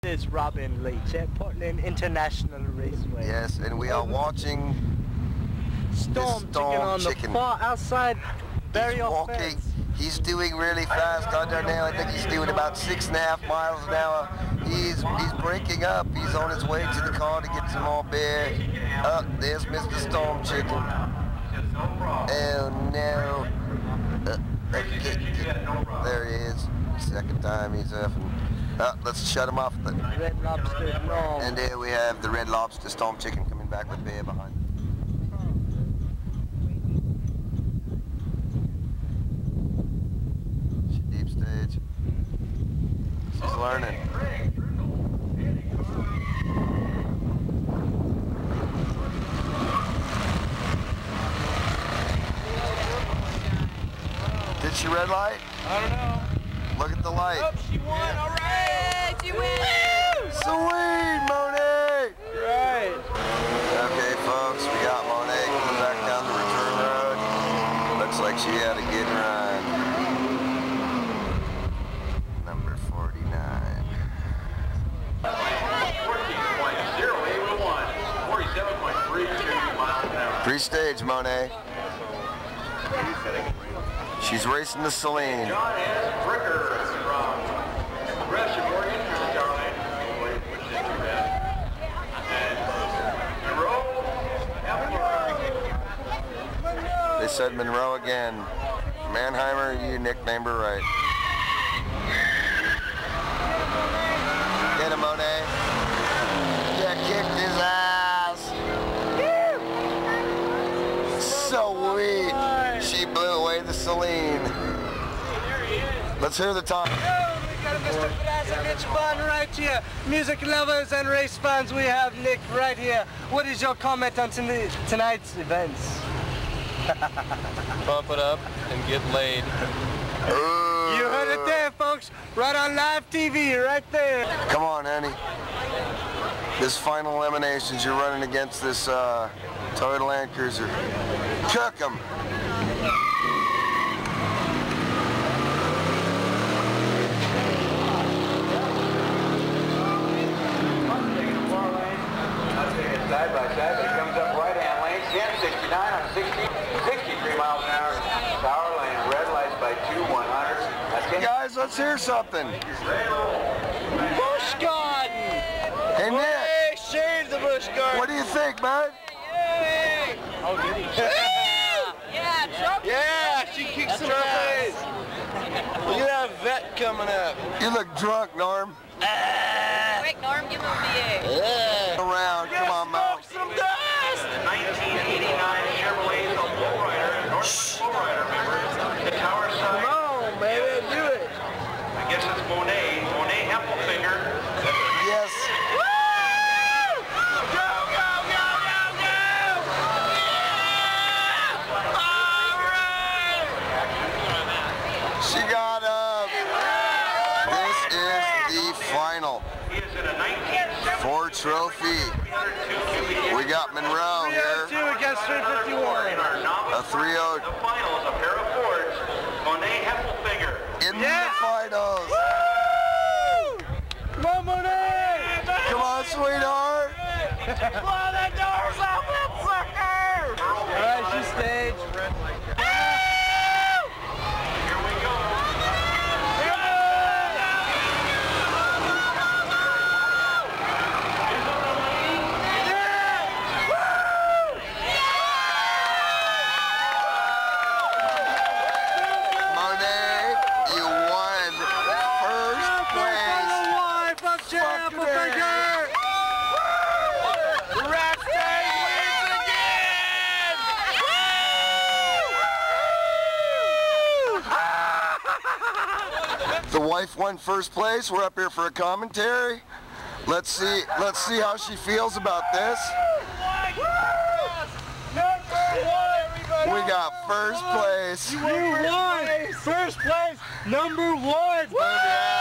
is Robin Leach at Portland International Raceway. Yes, and we are watching Storm Chicken on the far outside barrier fence. He's doing really fast under now. I think he's doing about 6.5 miles an hour. He's breaking up. He's on his way to the car to get some more beer. Oh, there's Mr. Storm Chicken. Oh no. There he is. Second time he's effing. Let's shut him off. Red Lobster, no. And there we have the Red Lobster Storm Chicken coming back with beer behind. Deep stage. She's learning. Did she red light? I don't know. Look at the light. Oh, she won. All right. She wins. Sweet, Monet. Right. Okay, folks, we got Monet coming back down the return road. Looks like she had a good run. Number 49. 14.081, 47.32 miles an hour. Three-stage, Monet. She's racing the Celine. John S. Bricker from Progressive Morgan, Charlotte, which is too bad. And Monroe. They said Monroe again. Mannheimer, you nicknamed her right. Get him, Monet. Yeah, kicked his ass. Sweet. She blew away the Celine. Let's hear the time. We got a Mr. Blazevich fun right here. Music lovers and race fans, we have Nick right here. What is your comment on tonight's events? Bump it up and get laid. You heard it there, folks. Right on live TV, right there. Come on, Annie. This final eliminations, you're running against this Toyota Land Cruiser. Cook 'em. Side by side, but it comes up right-hand lane, 1069 on 63 miles an hour. Power lane, red lights by 2/100. Guys, let's hear something. Busch Garden. Hey, Nick. Hey, shave the Busch Garden. What do you think, man? Yay. Oh, did he? Yeah, Trump. Yeah, she kicked some ass. Look at that vet coming up. You look drunk, Norm. Quick, Norm, give him a Around, come on, Mo. Some dust. The 1989 Chevrolet Lowrider, Northwest Lowrider member, the tower side. Come on, baby, do it. I guess it's Monet Hempelfinger. Yes. Woo! Go, go, go, go, go! Yeah! All right! She got up. This is the final. He is in a 1970 Ford Trophy. 302 cubic. We got Monroe here. 302 against 351. In our novice A 3-0 the finals, a pair of Fords, Monet Hempelfinger. in the finals. Woo! Come on, Monet! Come on, sweetheart. Blow the doors open, sucker! All right, she staged. Here we go. Monet, you won first place. Wife of Champ Baker! The Rat Stage wins again! The wife won first place. We're up here for a commentary. Let's see how she feels about this. We got first place. You won! First place, number one! Yeah.